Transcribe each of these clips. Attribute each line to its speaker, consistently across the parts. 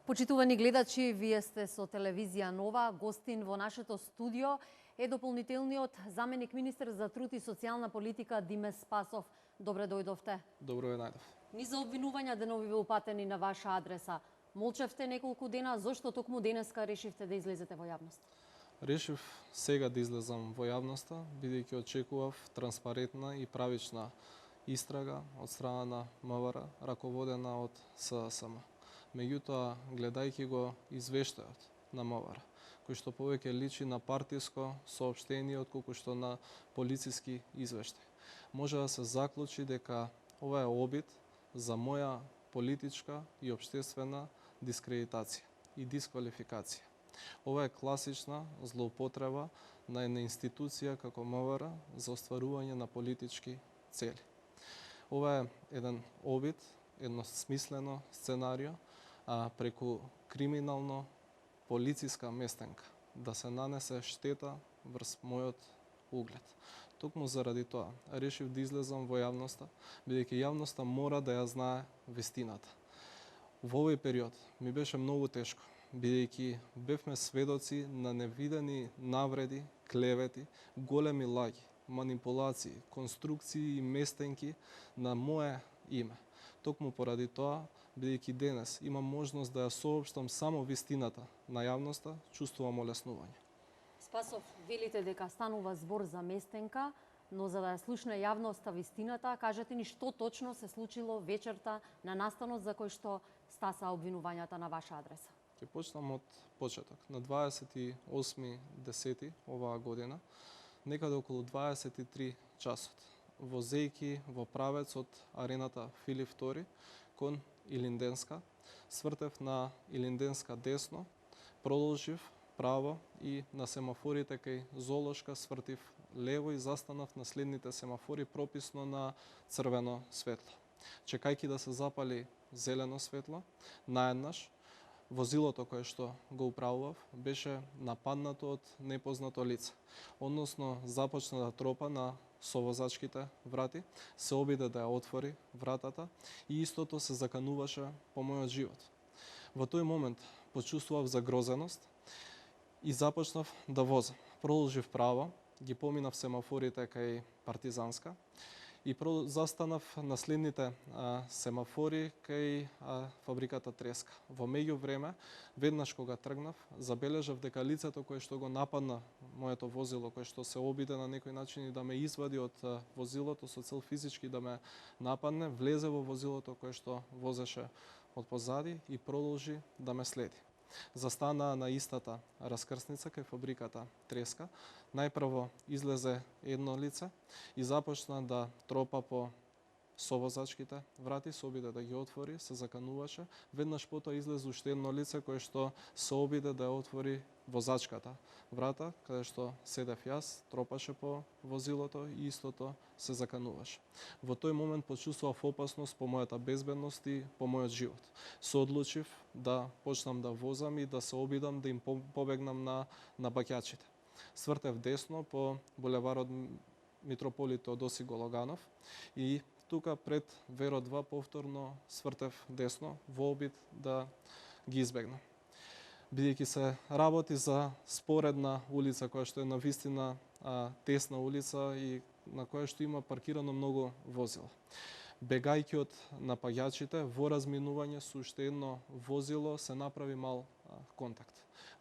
Speaker 1: Почитувани гледачи, вие сте со телевизија Нова. Гостин во нашето студио е дополнителниот заменик министер за труд и социјална политика Диме Спасов. Добре дојдовте.
Speaker 2: Добро ве најдов.
Speaker 1: Низа обвинувања денови ве упатени на ваша адреса. Молчевте неколку дена, зошто токму денеска решивте да излезете во јавност?
Speaker 2: Решив сега да излезам во јавноста, бидејќи очекував транспарентна и правична истрага од страна на МВР, раководена од ССМ. Меѓутоа, гледајќи го извештајот на МВР, кој што повеќе личи на партиско соопштение отколку што на полициски извештај, може да се заклучи дека ова е обид за моја политичка и општествена дискредитација и дисквалификација. Ова е класична злоупотреба на една институција како МВР за остварување на политички цели. Ова е еден обид, едно смислено сценарио, преку криминално полициска местенка да се нанесе штета врз мојот углед. Токму заради тоа решив да излезам во јавноста, бидејќи јавноста мора да ја знае вистината. Во овој период ми беше многу тешко, бидејќи бевме сведоци на невидени навреди, клевети, големи лаги, манипулации, конструкции и местенки на мое име. Токму поради тоа, бидејќи денес имам можност да ја соопштам само вистината на јавноста, чувствувам олеснување.
Speaker 1: Спасов, велите дека станува збор за местенка, но за да ја слушне јавноста вистината, кажете ни што точно се случило вечерта на настанот за кој што стаса обвинувањата на ваша адреса.
Speaker 2: Ќе почнам од почеток. На 28.10. оваа година, некаде околу 23 часот, возејќи во правец од арената Филип II кон Илинденска, свртев на Илинденска десно, продолжив право и на семафорите кај Золошка свртив лево и застанав на следните семафори прописно на црвено светло. Чекајќи да се запали зелено светло, наеднаш возилото кое што го управував беше нападнато од непознато лице, односно започна да тропа на совозачките врати, се обиде да ја отвори вратата и истото се закануваше по мојот живот. Во тој момент почувствував загрозеност и започнав да возам. Продолжив право, ги поминав семафорите кај Партизанска и застанав на следните семафори кај фабриката Треска. Во меѓувреме, веднаш кога тргнав, забележав дека лицето кое што го нападна моето возило, кое што се обиде на некој начин и да ме извади од возилото со цел физички да ме нападне, влезе во возилото кое што возеше од позади и продолжи да ме следи. Застана на истата раскрсница кај фабриката Треска. Најпрво излезе едно лице и започна да тропа по совозачките врати, се обиде да ги отвори, се закануваше. Веднаш потоа излезе уште едно лице кое што се обиде да ја отвори возачката врата, каде што седев јас, тропаше по возилото и истото се закануваше. Во тој момент почувствував опасност по мојата безбедност и по мојот живот. Се одлучив да почнам да возам и да се обидам да им побегнам на баќачите. Свртев десно по булеварот Митрополит Теодоси Гологанов и тука пред Веро 2 повторно свртев десно во обид да ги избегнам. Бидејќи се работи за споредна улица која што е навистина тесна улица и на која што има паркирано многу возила. Бегајќи од напаѓачите во разминување со уште едно возило се направи мал контакт.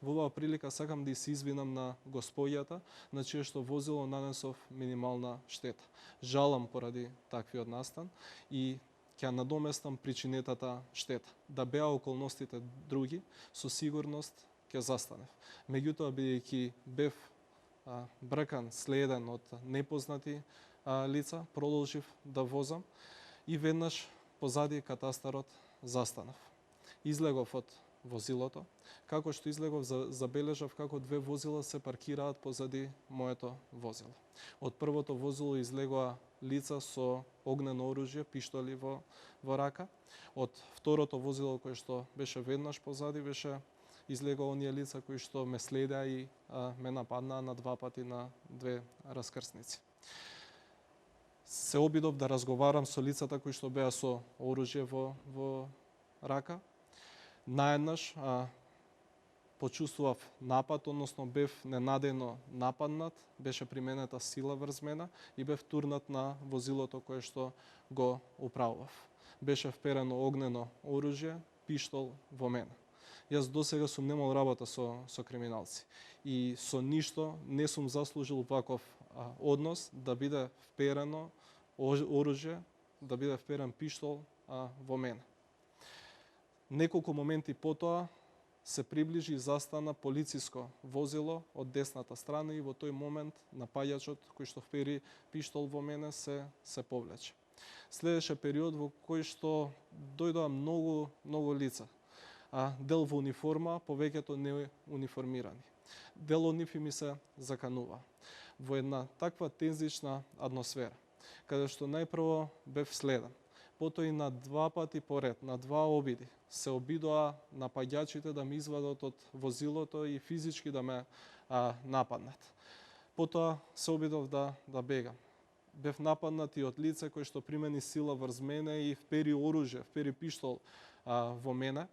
Speaker 2: Во оваа прилика сакам да се извинам на господјата на чие што возило нанесов минимална штета. Жалам поради таквиот настан и ќе надоместам причинетата штета. Да беа околностите други, со сигурност ќе застанев. Меѓутоа, бидејќи бев бркан, следен од непознати лица, продолжив да возам и веднаш позади катастарот застанав. Излегов од возилото. Како што излегов, забележав како две возила се паркираат позади моето возило. Од првото возило излегоа лица со огнено оружје, пиштоли во рака. Од второто возило кое што беше веднаш позади излегоа оние лица кои што ме следеа и ме нападнаа на два пати на две раскрсници. Се обидов да разговарам со лицата кои што беа со оружје во рака. Наеднаш почувствував напад, односно бев ненадејно нападнат, беше применета сила врз мене и бев турнат на возилото кое што го управував. Беше вперено огнено оружје, пиштол во мене. Јас досега сум немал работа со криминалци и со ништо не сум заслужил ваков однос да биде вперено оружје, да биде вперен пиштол во мене. Неколку моменти потоа се приближи и застана полициско возило од десната страна и во тој момент напаѓачот кој што впери пиштол во мене се повлече. Следеше период во кој што дојдоа многу лица. Дел во униформа, повеќето не униформирани. Дел од нив ми се заканува. Во една таква тензична атмосфера, каде што најпрво бев следен, потоа и на два пати поред, на два обиди, се обидоа напаѓачите да ме извадат од возилото и физички да ме нападнат. Потоа се обидов да бегам. Бев нападнат и од лице кој што примени сила врз мене и впери оружје, впери пиштол во мене.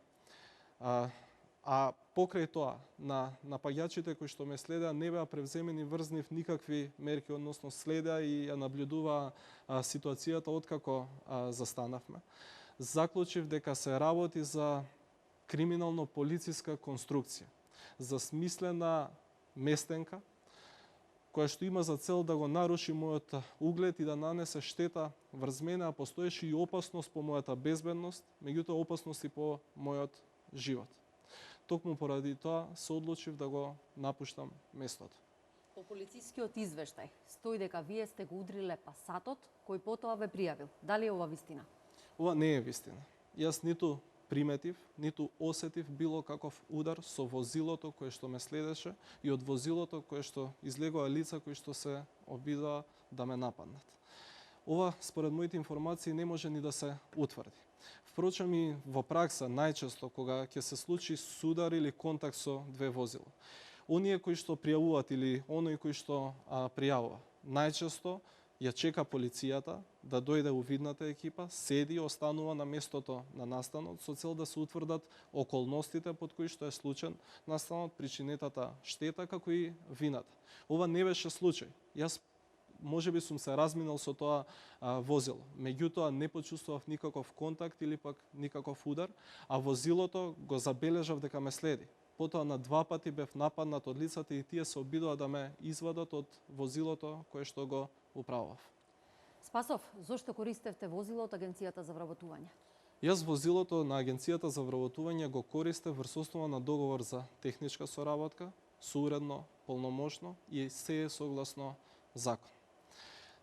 Speaker 2: Покрај тоа, на напаѓачите кои што ме следеа не беа превземени врз нив никакви мерки, односно следеа и ја наблюдуваа ситуацијата откако застанавме. Заклучив дека се работи за криминално-полициска конструкција, за смислена местенка, која што има за цел да го наруши мојот углед и да нанесе штета врз мене, а постоеше и опасност по мојата безбедност, меѓутоа опасност и по мојот живот. Токму поради тоа се одлучив да го напуштам местото.
Speaker 1: По полицискиот извештај стои дека вие сте го удриле пасатот кој потоа ве пријавил. Дали е ова вистина?
Speaker 2: Ова не е вистина. Јас ниту приметив, ниту осетив било каков удар со возилото кое што ме следеше и од возилото кое што излегоа лица кои што се обидоа да ме нападнат. Ова, според моите информации, не може ни да се утврди. Впрочем, и во пракса, најчесто, кога ќе се случи судар или контакт со две возила, оние кои што пријавуваат или оној кој што пријавува, најчесто ја чека полицијата да дојде увидната екипа, седи и останува на местото на настанот со цел да се утврдат околностите под кои што е случен настанот, причинетата штета, како и вината. Ова не беше случај. Јас можеби сум се разминал со тоа возило, меѓутоа не почувствував никаков контакт или пак никаков удар, а возилото го забележав дека ме следи. Потоа на два пати бев нападнат од лицата и тие се обидоа да ме извадат од возилото кое што го управував.
Speaker 1: Спасов, зошто користевте возило од Агенцијата за вработување?
Speaker 2: Јас возилото на Агенцијата за вработување го користев врз основа на договор за техничка соработка, соуредно, полномошно и се е согласно закон.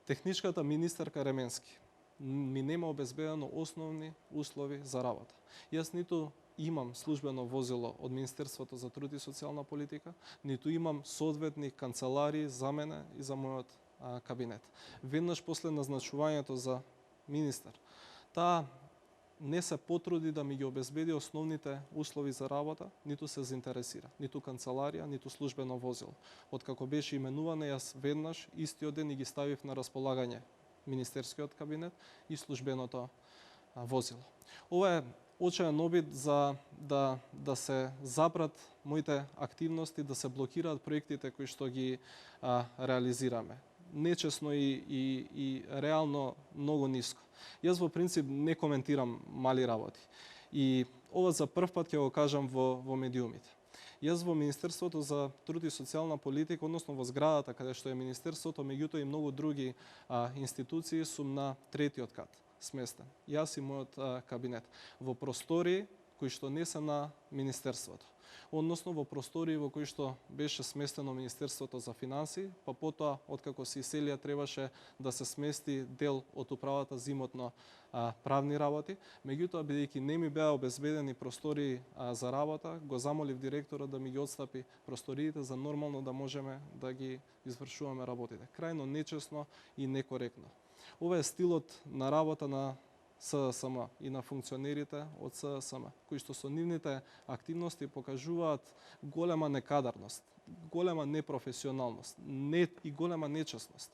Speaker 2: Техничката министерка Ременски ми нема обезбедено основни услови за работа. Јас ниту имам службено возило од Министерството за труд и социјална политика, ниту имам соодветни канцеларии за мене и за мојот кабинет. Веднаш после назначувањето за министер, таа не се потруди да ми ги обезбеди основните услови за работа, ниту се заинтересира, ниту канцеларија, ниту службено возило. Откако беше именувана, јас веднаш истиот ден и ги ставив на располагање министерскиот кабинет и службеното возило. Ова е очаен обид за да се запрат моите активности, да се блокираат проектите кои што ги реализираме. Нечесно и реално многу ниско. Јас во принцип не коментирам мали работи. И ова за прв пат ќе го кажам во медиумите. Јас во Министерството за труд и социјална политика, односно во зградата каде што е Министерството, меѓутоа и многу други институции, сум на третиот кат сместен. Јас и мојот кабинет. Во простории кои што не се на Министерството. Односно во простории во кои што беше сместено Министерството за финансии, па потоа, откако се иселија, требаше да се смести дел од управата за имотно правни работи. Меѓутоа, бидејќи не ми беа обезбедени простории за работа, го замолив директорот да ми ги отстапи просториите за нормално да можеме да ги извршуваме работите. Крајно нечесно и некоректно. Ова е стилот на работа на СДСМ и на функционерите од СДСМ, кои што со нивните активности покажуваат голема некадарност, голема непрофесионалност, и голема нечесност.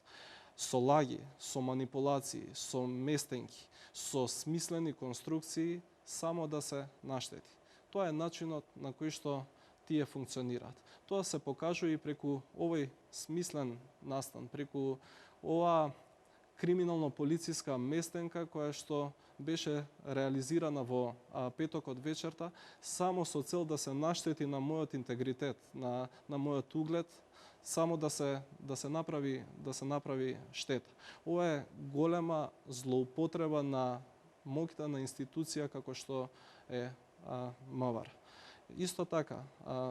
Speaker 2: Со лаги, со манипулации, со местенки, со смислени конструкции, само да се наштети. Тоа е начинот на кој што тие функционираат. Тоа се покажува и преку овој смислен настан, преку оваа криминално-полициска местенка која што беше реализирана во петокот вечерта, само со цел да се наштети на мојот интегритет, на мојот углед, само да се направи штета. Ова е голема злоупотреба на моќта на институција како што е МВР. Исто така,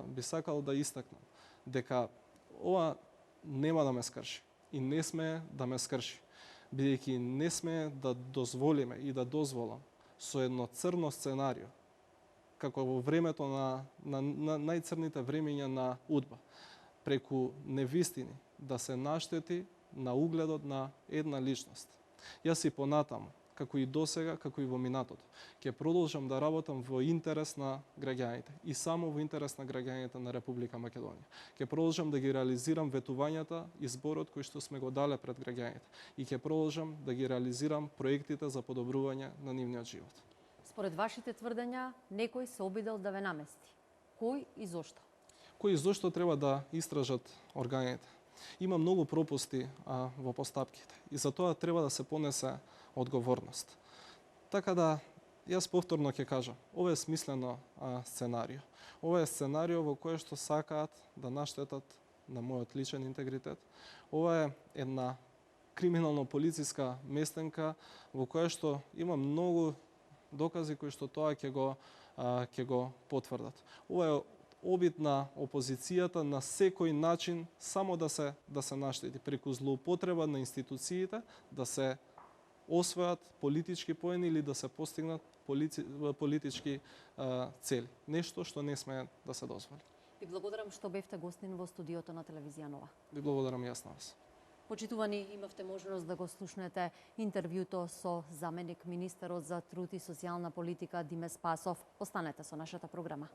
Speaker 2: би сакал да истакнам дека ова нема да ме скрши и не сме да ме скрши, бидејќи не сме да дозволиме и да дозволам со едно црно сценарио, како во времето на најцрните времења на УДБА, преку невистини да се наштети на угледот на една личност. Јас и понатаму, како и досега, како и во минатото, ќе продолжам да работам во интерес на граѓаните и само во интерес на граѓаните на Република Македонија. Ќе продолжам да ги реализирам ветувањата и зборот кој што сме го дале пред граѓаните и ќе продолжам да ги реализирам проектите за подобрување на нивниот живот.
Speaker 1: Според вашите тврдења, некој се обидел да ве намести. Кој и зошто?
Speaker 2: Кој и зошто треба да истражат органите. Има многу пропусти во постапките и за тоа треба да се понесе одговорност. Така да, јас повторно ќе кажам, ова е смислено сценарио. Ова е сценарио во кое што сакаат да наштетат на мојот личен интегритет. Ова е една криминално-полициска местенка во која што има многу докази кои што тоа ќе го потврдат. Ова е обид на опозицијата на секој начин само да се наштети преку злоупотреба на институциите, да се освојат политички поени или да се постигнат политички цели. Нешто што не смее да се дозволи.
Speaker 1: Ви благодарам што бевте гостин во студиото на телевизија Нова.
Speaker 2: Ви благодарам јас на вас.
Speaker 1: Почитувани, имавте можност да го слушнете интервјуто со заменик министерот за труд и социјална политика Диме Спасов. Останете со нашата програма.